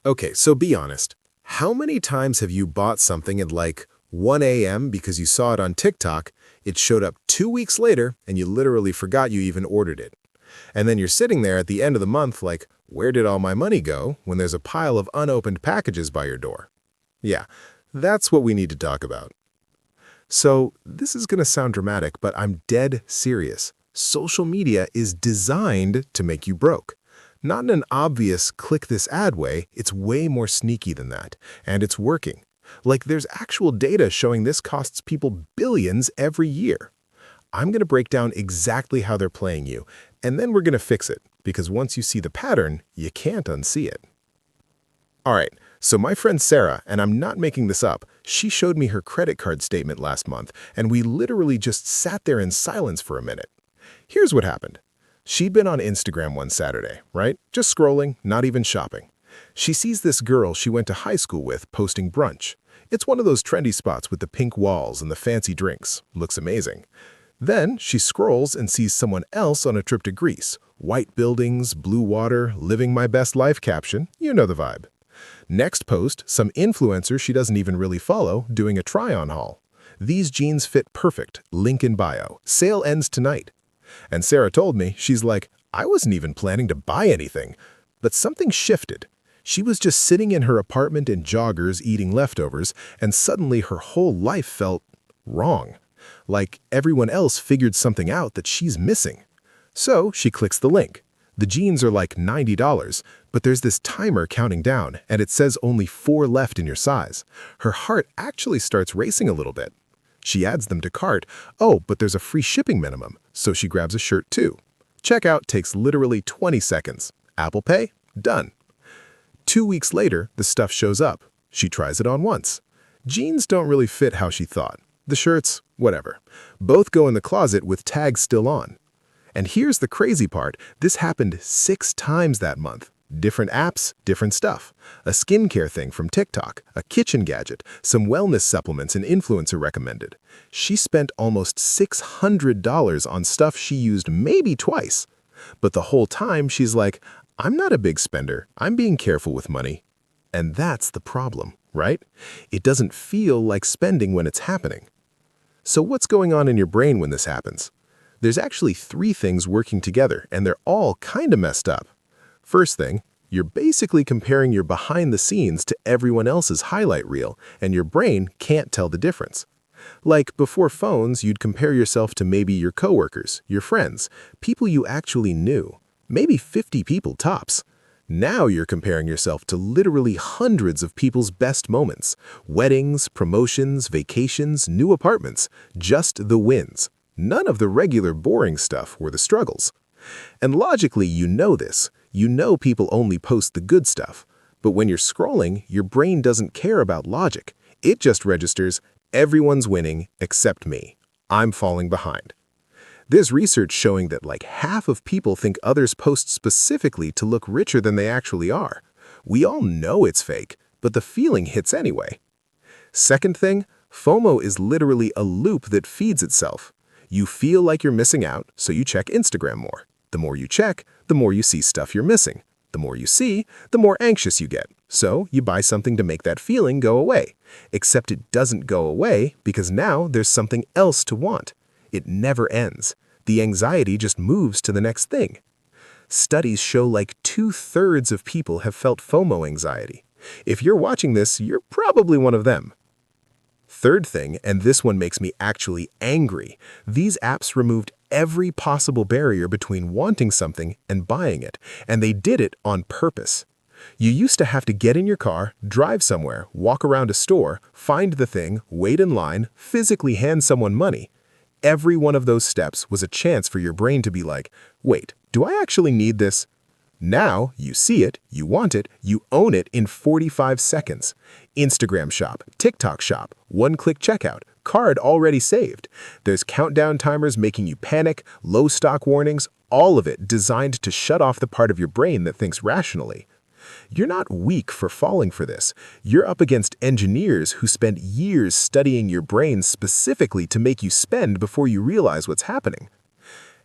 Okay, so be honest. How many times have you bought something at like 1 a.m. because you saw it on TikTok, it showed up 2 weeks later, and you literally forgot you even ordered it? And then you're sitting there at the end of the month like, where did all my money go when there's a pile of unopened packages by your door? Yeah, that's what we need to talk about. So, this is going to sound dramatic, but I'm dead serious. Social media is designed to make you broke. Not in an obvious click this ad way, it's way more sneaky than that. And it's working. Like there's actual data showing this costs people billions every year. I'm going to break down exactly how they're playing you, and then we're going to fix it, because once you see the pattern, you can't unsee it. All right, so my friend Sarah, and I'm not making this up, she showed me her credit card statement last month, and we literally just sat there in silence for a minute. Here's what happened. She'd been on Instagram one Saturday, right? Just scrolling, not even shopping. She sees this girl she went to high school with posting brunch. It's one of those trendy spots with the pink walls and the fancy drinks. Looks amazing. Then she scrolls and sees someone else on a trip to Greece. White buildings, blue water, living my best life caption. You know the vibe. Next post, some influencer she doesn't even really follow doing a try-on haul. These jeans fit perfect. Link in bio. Sale ends tonight. And Sarah told me, she's like, I wasn't even planning to buy anything. But something shifted. She was just sitting in her apartment in joggers eating leftovers, and suddenly her whole life felt wrong. Like everyone else figured something out that she's missing. So she clicks the link. The jeans are like $90, but there's this timer counting down, and it says only 4 left in your size. Her heart actually starts racing a little bit. She adds them to cart. Oh, but there's a free shipping minimum, so she grabs a shirt too. Checkout takes literally 20 seconds. Apple Pay? Done. 2 weeks later, the stuff shows up. She tries it on once. Jeans don't really fit how she thought. The shirts, whatever. Both go in the closet with tags still on. And here's the crazy part. This happened 6 times that month. Different apps, different stuff. A skincare thing from TikTok, a kitchen gadget, some wellness supplements an influencer recommended. She spent almost $600 on stuff she used maybe twice. But the whole time she's like, I'm not a big spender. I'm being careful with money. And that's the problem, right? It doesn't feel like spending when it's happening. So what's going on in your brain when this happens? There's actually 3 things working together, and they're all kind of messed up. First thing, you're basically comparing your behind the scenes to everyone else's highlight reel, and your brain can't tell the difference. Like before phones, you'd compare yourself to maybe your coworkers, your friends, people you actually knew, maybe 50 people tops. Now you're comparing yourself to literally hundreds of people's best moments, weddings, promotions, vacations, new apartments, just the wins. None of the regular boring stuff were the struggles. And logically, you know this. You know people only post the good stuff. But when you're scrolling, your brain doesn't care about logic. It just registers, everyone's winning except me. I'm falling behind. There's research showing that like half of people think others post specifically to look richer than they actually are. We all know it's fake, but the feeling hits anyway. Second thing, FOMO is literally a loop that feeds itself. You feel like you're missing out, so you check Instagram more. The more you check, the more you see stuff you're missing. The more you see, the more anxious you get. So you buy something to make that feeling go away. Except it doesn't go away because now there's something else to want. It never ends. The anxiety just moves to the next thing. Studies show like 2/3 of people have felt FOMO anxiety. If you're watching this, you're probably one of them. Third thing, and this one makes me actually angry, these apps removed every possible barrier between wanting something and buying it, and they did it on purpose. You used to have to get in your car, drive somewhere, walk around a store, find the thing, wait in line, physically hand someone money. Every one of those steps was a chance for your brain to be like, wait, do I actually need this? Now, you see it, you want it, you own it in 45 seconds. Instagram shop, TikTok shop, one-click checkout, card already saved. There's countdown timers making you panic, low stock warnings, all of it designed to shut off the part of your brain that thinks rationally. You're not weak for falling for this. You're up against engineers who spent years studying your brain specifically to make you spend before you realize what's happening.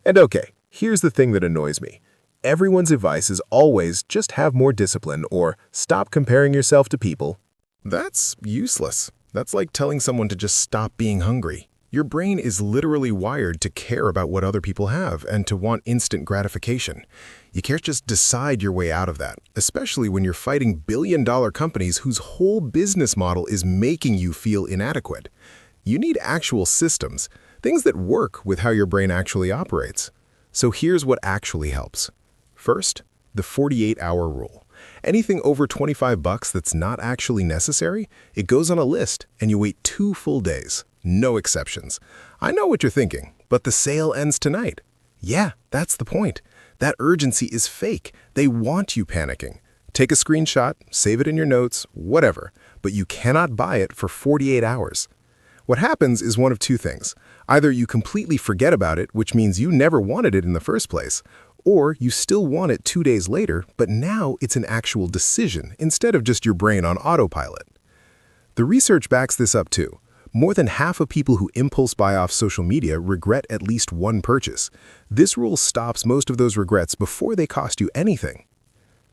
And okay, here's the thing that annoys me. everyone's advice is always just have more discipline or stop comparing yourself to people. That's useless. That's like telling someone to just stop being hungry. Your brain is literally wired to care about what other people have and to want instant gratification. You can't just decide your way out of that, especially when you're fighting billion-dollar companies whose whole business model is making you feel inadequate. You need actual systems, things that work with how your brain actually operates. So here's what actually helps. First, the 48-hour rule. Anything over $25 that's not actually necessary, it goes on a list and you wait 2 full days. No exceptions. I know what you're thinking, but the sale ends tonight. Yeah, that's the point. That urgency is fake. They want you panicking. Take a screenshot, save it in your notes, whatever, but you cannot buy it for 48 hours. What happens is one of 2 things. Either you completely forget about it, which means you never wanted it in the first place, or you still want it 2 days later, but now it's an actual decision instead of just your brain on autopilot. The research backs this up too. More than half of people who impulse buy off social media regret at least one purchase. This rule stops most of those regrets before they cost you anything.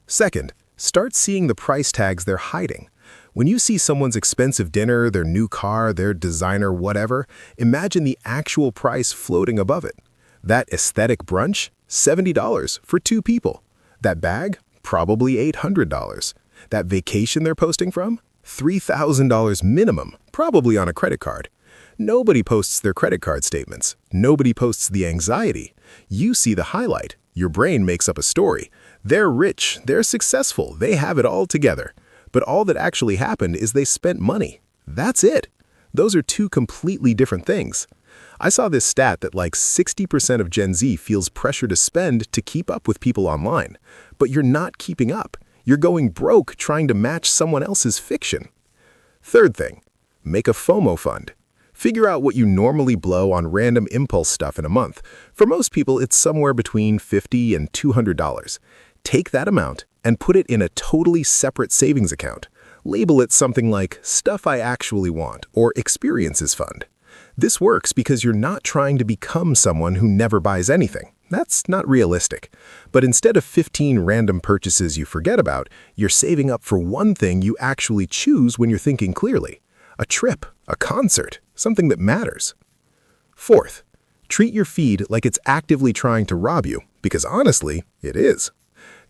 Second, start seeing the price tags they're hiding. When you see someone's expensive dinner, their new car, their designer whatever, imagine the actual price floating above it. That aesthetic brunch? $70 for 2 people. That bag? Probably $800. That vacation they're posting from? $3,000 minimum, probably on a credit card. Nobody posts their credit card statements. Nobody posts the anxiety. You see the highlight. Your brain makes up a story. They're rich, they're successful, they have it all together. But all that actually happened is they spent money. That's it. Those are 2 completely different things. I saw this stat that like 60% of Gen Z feels pressure to spend to keep up with people online. But you're not keeping up. You're going broke trying to match someone else's fiction. Third thing, make a FOMO fund. Figure out what you normally blow on random impulse stuff in a month. For most people, it's somewhere between $50 and $200. Take that amount and put it in a totally separate savings account. Label it something like Stuff I Actually Want or Experiences Fund. This works because you're not trying to become someone who never buys anything. That's not realistic. But instead of 15 random purchases you forget about, you're saving up for one thing you actually choose when you're thinking clearly. A trip, a concert, something that matters. Fourth, treat your feed like it's actively trying to rob you, because honestly, it is.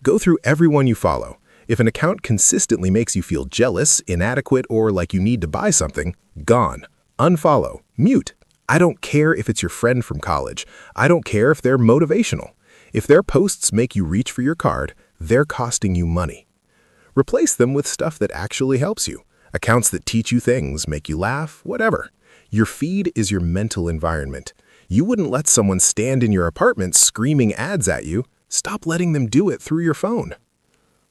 Go through everyone you follow. If an account consistently makes you feel jealous, inadequate, or like you need to buy something, gone. Unfollow, mute. I don't care if it's your friend from college. I don't care if they're motivational. If their posts make you reach for your card, they're costing you money. Replace them with stuff that actually helps you. Accounts that teach you things, make you laugh, whatever. Your feed is your mental environment. You wouldn't let someone stand in your apartment screaming ads at you. Stop letting them do it through your phone.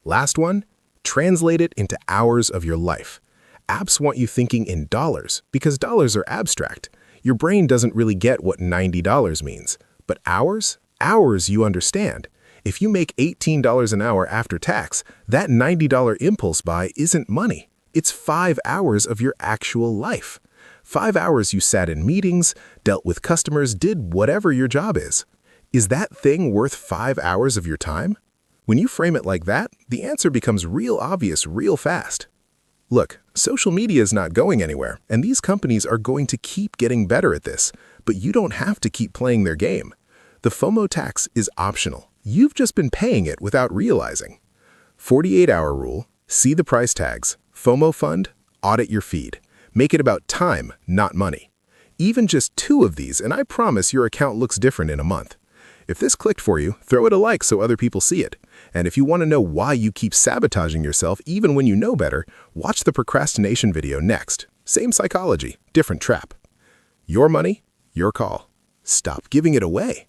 Last one, translate it into hours of your life. Apps want you thinking in dollars because dollars are abstract. Your brain doesn't really get what $90 means. But hours? Hours you understand. If you make $18 an hour after tax, that $90 impulse buy isn't money. It's 5 hours of your actual life. 5 hours you sat in meetings, dealt with customers, did whatever your job is. Is that thing worth 5 hours of your time? When you frame it like that, the answer becomes real obvious real fast. Look, social media is not going anywhere, and these companies are going to keep getting better at this, but you don't have to keep playing their game. The FOMO tax is optional. You've just been paying it without realizing. 48-hour rule, see the price tags, FOMO fund, audit your feed. Make it about time, not money. Even just 2 of these, and I promise your account looks different in a month. If this clicked for you, throw it a like so other people see it. And if you want to know why you keep sabotaging yourself even when you know better, watch the procrastination video next. Same psychology, different trap. Your money, your call. Stop giving it away.